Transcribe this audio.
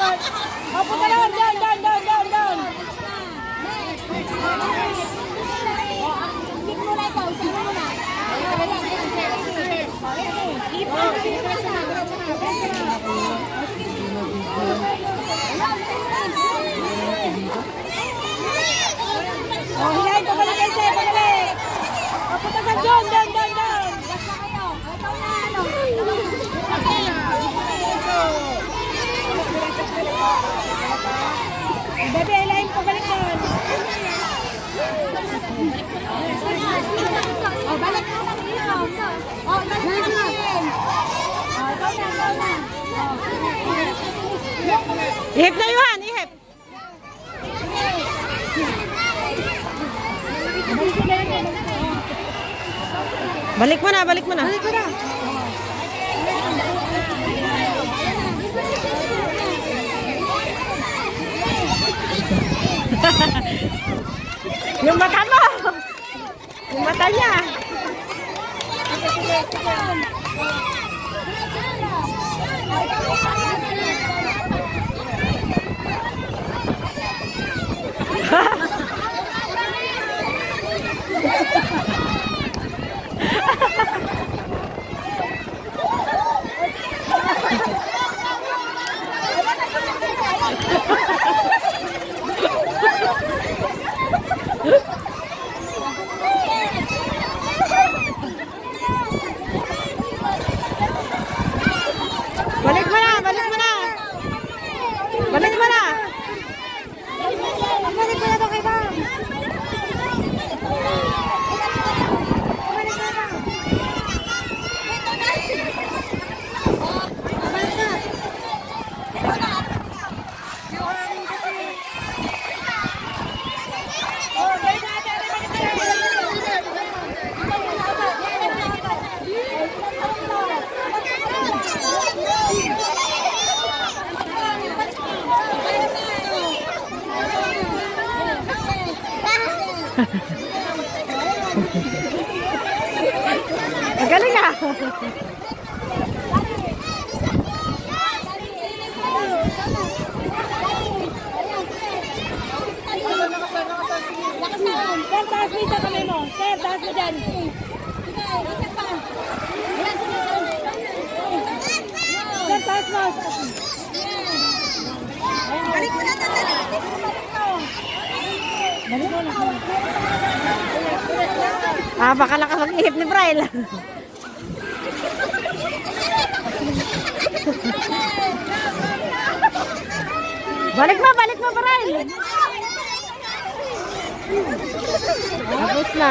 Opo ka lang. Down. Ikot muna ikaw. Isa muna. Oh, hilahin ko pala kayo sa'yo. Pagalik. Opo ka sa down. Basta kayo. Ikaw na ano. Bebe, hilahin ko balik doon. Oh, balik na lang dito. Oh, balik na lang. Oh, ikaw na. Ihip na Yuhan, ihip. Balik mo na. Yung mata mo. Yung mata niya. Balik mo na. Balik mo na to kay Bang. Magaling ah. Sir, taas mo isa kamay mo. Sir, taas mo dyan. Sir, taas mo. Balik mo na. Baka lakas ang ihip ni Braille. Balik mo, Braille. Tapos na.